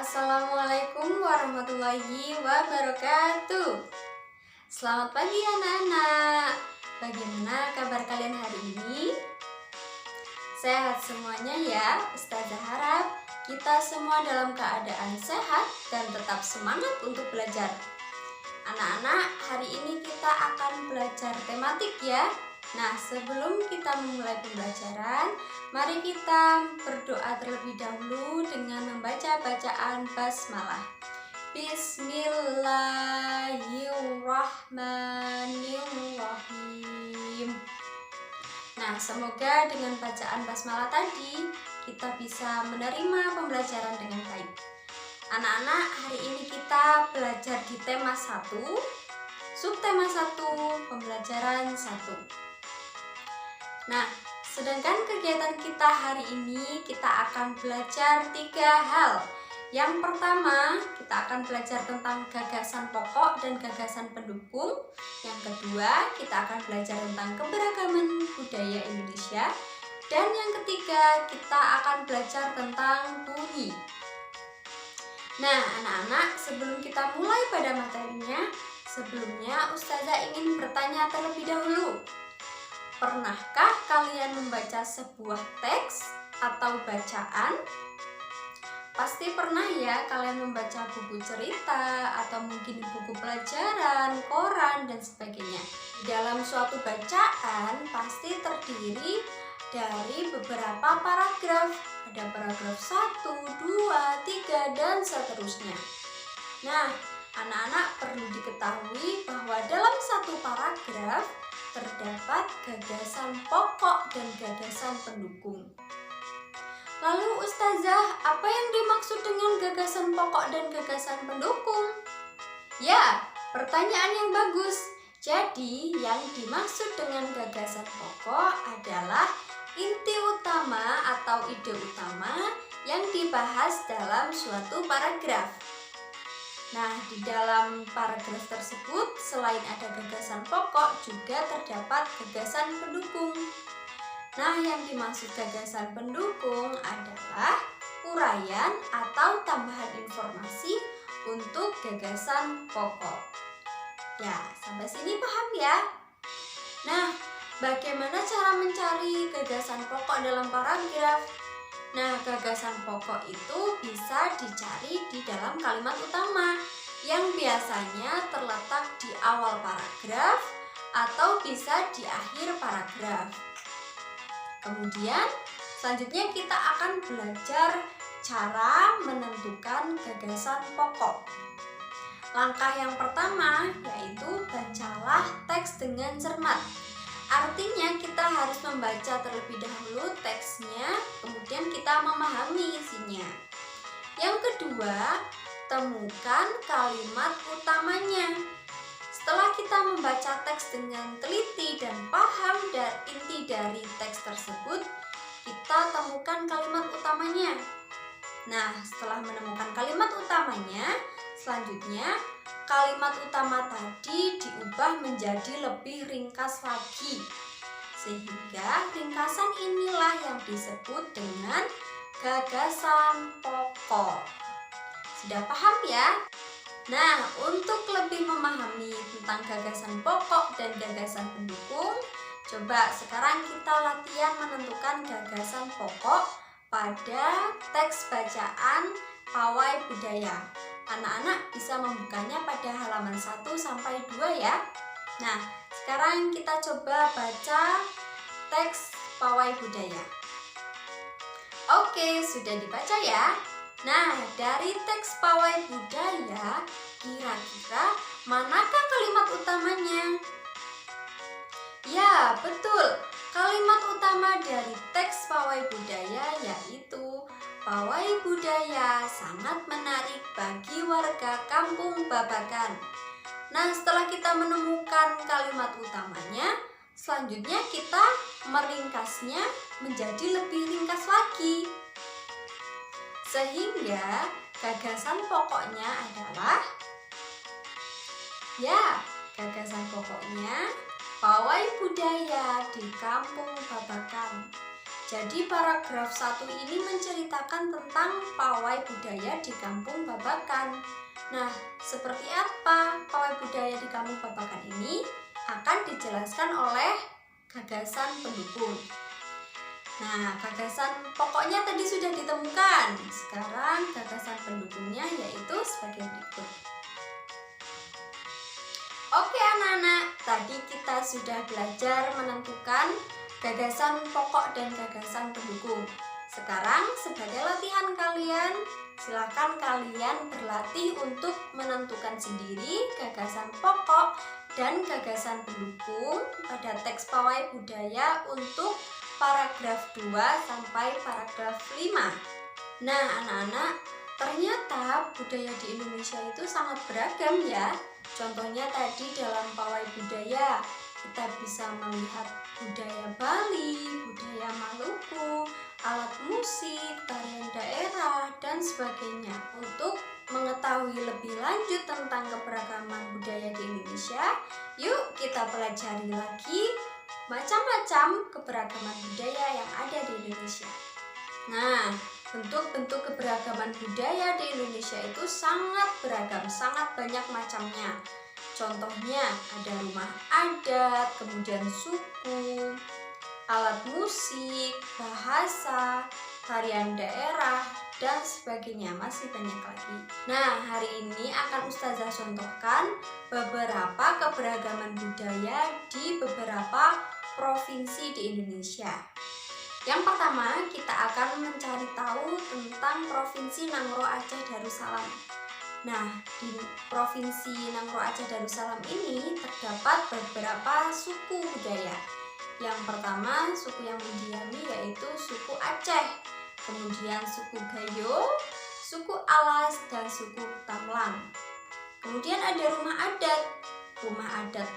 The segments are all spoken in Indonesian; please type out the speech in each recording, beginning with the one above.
Assalamualaikum warahmatullahi wabarakatuh. Selamat pagi anak-anak. Bagaimana kabar kalian hari ini? Sehat semuanya ya. Ustazah harap kita semua dalam keadaan sehat dan tetap semangat untuk belajar. Anak-anak, hari ini kita akan belajar tematik ya. Nah, sebelum kita memulai pembelajaran, mari kita berdoa terlebih dahulu dengan membaca bacaan basmalah. Bismillahirrahmanirrahim. Nah, semoga dengan bacaan basmalah tadi kita bisa menerima pembelajaran dengan baik. Anak-anak, hari ini kita belajar di tema 1, subtema 1, pembelajaran 1. Nah, sedangkan kegiatan kita hari ini kita akan belajar 3 hal. Yang pertama, kita akan belajar tentang gagasan pokok dan gagasan pendukung. Yang kedua, kita akan belajar tentang keberagaman budaya Indonesia. Dan yang ketiga, kita akan belajar tentang bunyi. Nah, anak-anak, sebelum kita mulai pada materinya, sebelumnya Ustazah ingin bertanya terlebih dahulu. Pernahkah kalian membaca sebuah teks atau bacaan? Pasti pernah ya kalian membaca buku cerita atau mungkin buku pelajaran, koran, dan sebagainya. Dalam suatu bacaan pasti terdiri dari beberapa paragraf. Ada paragraf 1, 2, 3, dan seterusnya. Nah, anak-anak perlu diketahui bahwa dalam satu paragraf terdapat gagasan pokok dan gagasan pendukung. Lalu Ustazah, apa yang dimaksud dengan gagasan pokok dan gagasan pendukung? Ya, pertanyaan yang bagus. Jadi, yang dimaksud dengan gagasan pokok adalah inti utama atau ide utama yang dibahas dalam suatu paragraf. Nah, di dalam paragraf tersebut selain ada gagasan pokok juga terdapat gagasan pendukung. Nah, yang dimaksud gagasan pendukung adalah uraian atau tambahan informasi untuk gagasan pokok. Ya, sampai sini paham ya? Nah, bagaimana cara mencari gagasan pokok dalam paragraf? Nah, gagasan pokok itu bisa dicari di dalam kalimat utama yang biasanya terletak di awal paragraf atau bisa di akhir paragraf. Kemudian, selanjutnya kita akan belajar cara menentukan gagasan pokok. Langkah yang pertama yaitu bacalah teks dengan cermat. Artinya kita harus membaca terlebih dahulu teksnya, kemudian kita memahami isinya. Yang kedua, temukan kalimat utamanya. Setelah kita membaca teks dengan teliti dan paham inti dari teks tersebut, kita temukan kalimat utamanya. Nah, setelah menemukan kalimat utamanya, selanjutnya kalimat utama tadi diubah menjadi lebih ringkas lagi, sehingga ringkasan inilah yang disebut dengan gagasan pokok. Sudah paham ya? Nah, untuk lebih memahami tentang gagasan pokok dan gagasan pendukung, coba sekarang kita latihan menentukan gagasan pokok pada teks bacaan Pawai Budaya. Anak-anak bisa membukanya pada halaman 1-2 ya. Nah, sekarang kita coba baca teks Pawai Budaya. Oke, sudah dibaca ya. Nah, dari teks Pawai Budaya, kira-kira manakah kalimat utamanya? Ya, betul. Kalimat utama dari teks Pawai Budaya yaitu Pawai budaya sangat menarik bagi warga Kampung Babakan. Nah, setelah kita menemukan kalimat utamanya, selanjutnya kita meringkasnya menjadi lebih ringkas lagi. Sehingga gagasan pokoknya adalah, gagasan pokoknya Pawai budaya di Kampung Babakan. Jadi paragraf 1 ini menceritakan tentang pawai budaya di Kampung Babakan. Nah, seperti apa pawai budaya di Kampung Babakan ini akan dijelaskan oleh gagasan pendukung. Nah, gagasan pokoknya tadi sudah ditemukan. Sekarang gagasan pendukungnya yaitu sebagai berikut. Oke anak-anak, tadi kita sudah belajar menentukan gagasan pokok dan gagasan pendukung. Sekarang sebagai latihan kalian, silakan kalian berlatih untuk menentukan sendiri gagasan pokok dan gagasan pendukung pada teks pawai budaya untuk paragraf 2 sampai paragraf 5. Nah anak-anak, ternyata budaya di Indonesia itu sangat beragam ya. Contohnya tadi dalam pawai budaya kita bisa melihat budaya Bali, budaya Maluku, alat musik, tarian daerah, dan sebagainya. Untuk mengetahui lebih lanjut tentang keberagaman budaya di Indonesia, yuk kita pelajari lagi macam-macam keberagaman budaya yang ada di Indonesia. Nah, bentuk-bentuk keberagaman budaya di Indonesia itu sangat beragam, sangat banyak macamnya. Contohnya ada rumah adat, kemudian suku, alat musik, bahasa, tarian daerah, dan sebagainya, masih banyak lagi. Nah, hari ini akan Ustazah contohkan beberapa keberagaman budaya di beberapa provinsi di Indonesia. Yang pertama, kita akan mencari tahu tentang Provinsi Nangro Aceh Darussalam. Nah, di Provinsi Nangro Aceh Darussalam ini terdapat beberapa suku budaya. Yang pertama, suku yang mendiami yaitu suku Aceh, kemudian suku Gayo, suku Alas, dan suku Tamlang. Kemudian ada rumah adat. Rumah adat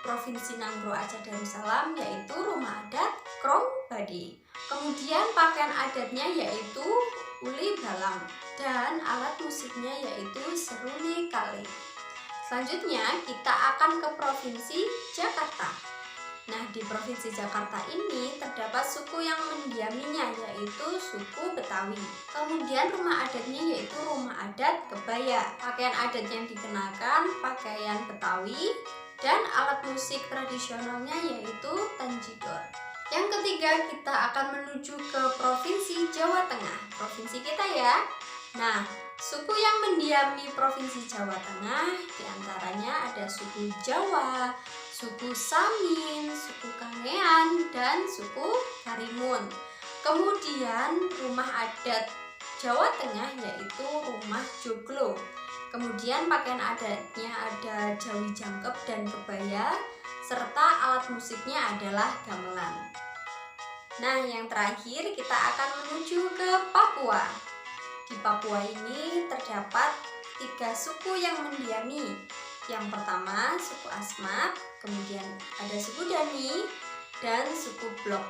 Provinsi Nangro Aceh Darussalam yaitu rumah adat Krong Badi. Kemudian pakaian adatnya yaitu uli balang dan alat musiknya yaitu seruni kali. Selanjutnya kita akan ke Provinsi Jakarta. Nah, di Provinsi Jakarta ini terdapat suku yang mendiaminya yaitu suku Betawi. Kemudian rumah adatnya yaitu rumah adat Kebaya. Pakaian adat yang dikenakan pakaian Betawi dan alat musik tradisionalnya yaitu tanjidor. Yang ketiga, kita akan menuju ke Provinsi Jawa Tengah, provinsi kita ya. Nah, suku yang mendiami Provinsi Jawa Tengah diantaranya ada suku Jawa, suku Samin, suku Kangean, dan suku Karimun. Kemudian rumah adat Jawa Tengah yaitu rumah joglo. Kemudian pakaian adatnya ada jawi jangkep dan kebaya, serta alat musiknya adalah gamelan. Nah, yang terakhir kita akan menuju ke Papua. Di Papua ini terdapat 3 suku yang mendiami. Yang pertama suku Asmat, kemudian ada suku Dani, dan suku Blok.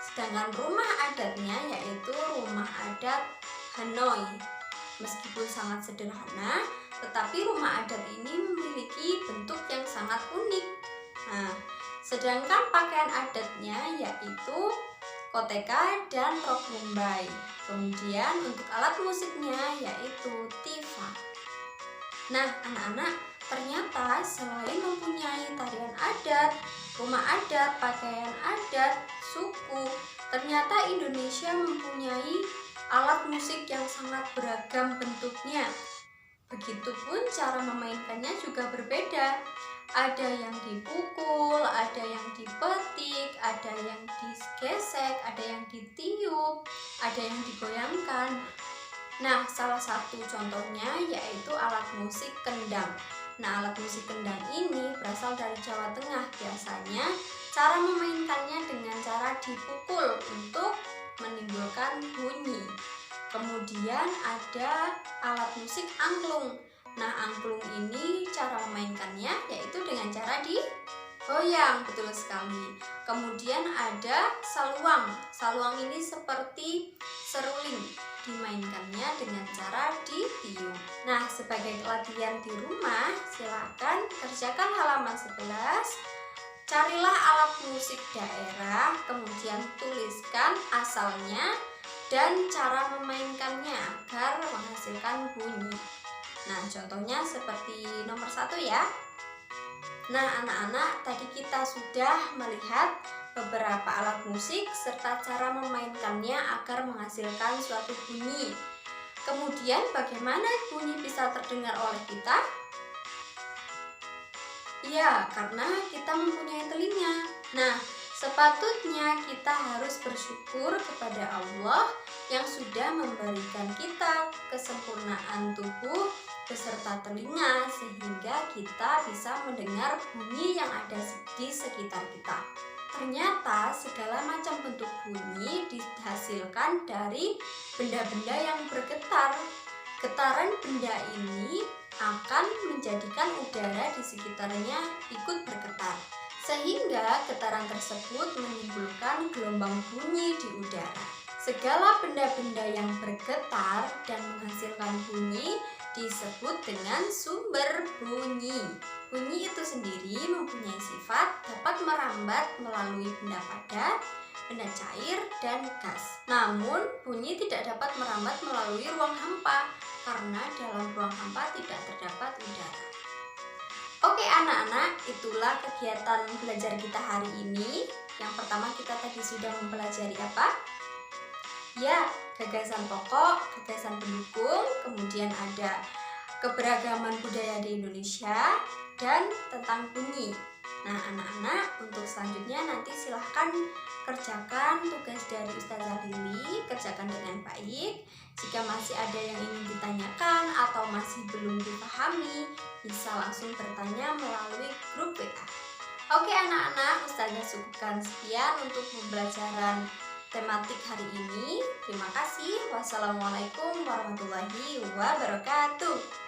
Sedangkan rumah adatnya yaitu rumah adat Hanoi. Meskipun sangat sederhana, tetapi rumah adat ini memiliki bentuk yang sangat unik. Nah, sedangkan pakaian adatnya yaitu koteka dan rok mumbai. Kemudian untuk alat musiknya yaitu tifa. Nah, anak-anak, ternyata selain mempunyai tarian adat, rumah adat, pakaian adat, suku, ternyata Indonesia mempunyai alat musik yang sangat beragam bentuknya. Begitupun cara memainkannya juga berbeda. Ada yang dipukul, ada yang dipetik, ada yang digesek, ada yang ditiup, ada yang digoyangkan. Nah, salah satu contohnya yaitu alat musik kendang. Nah, alat musik kendang ini berasal dari Jawa Tengah. Biasanya cara memainkannya dengan cara dipukul untuk menimbulkan bunyi. Kemudian ada alat musik angklung. Nah, angklung ini cara memainkannya yaitu dengan cara digoyang, betul sekali. Kemudian ada saluang. Saluang ini seperti seruling, dimainkannya dengan cara ditiup. Nah, sebagai latihan di rumah, silakan kerjakan halaman 11. Carilah alat musik daerah, kemudian tuliskan asalnya dan cara memainkannya agar menghasilkan bunyi. Nah, contohnya seperti nomor 1 ya. Nah, anak-anak, tadi kita sudah melihat beberapa alat musik serta cara memainkannya agar menghasilkan suatu bunyi. Kemudian bagaimana bunyi bisa terdengar oleh kita? Ya, karena kita mempunyai telinga. Nah, sepatutnya kita harus bersyukur kepada Allah yang sudah memberikan kita kesempurnaan tubuh beserta telinga sehingga kita bisa mendengar bunyi yang ada di sekitar kita. Ternyata segala macam bentuk bunyi dihasilkan dari benda-benda yang bergetar. Getaran benda ini akan menjadikan udara di sekitarnya ikut bergetar, sehingga getaran tersebut menimbulkan gelombang bunyi di udara. Segala benda-benda yang bergetar dan menghasilkan bunyi disebut dengan sumber bunyi. Bunyi itu sendiri mempunyai sifat dapat merambat melalui benda padat, benda cair, dan gas. Namun, bunyi tidak dapat merambat melalui ruang hampa karena dalam ruang hampa tidak terdapat udara. Oke anak-anak, itulah kegiatan belajar kita hari ini. Yang pertama kita tadi sudah mempelajari apa? Ya, gagasan pokok, gagasan pendukung, kemudian ada keberagaman budaya di Indonesia, dan tentang bunyi. Nah anak-anak, untuk selanjutnya nanti silahkan kerjakan tugas dari Ustazah Lili, kerjakan dengan baik. Jika masih ada yang ingin ditanyakan atau masih belum dipahami, bisa langsung bertanya melalui grup WA. Oke anak-anak, Ustazah cukupkan sekian untuk pembelajaran tematik hari ini. Terima kasih. Wassalamualaikum warahmatullahi wabarakatuh.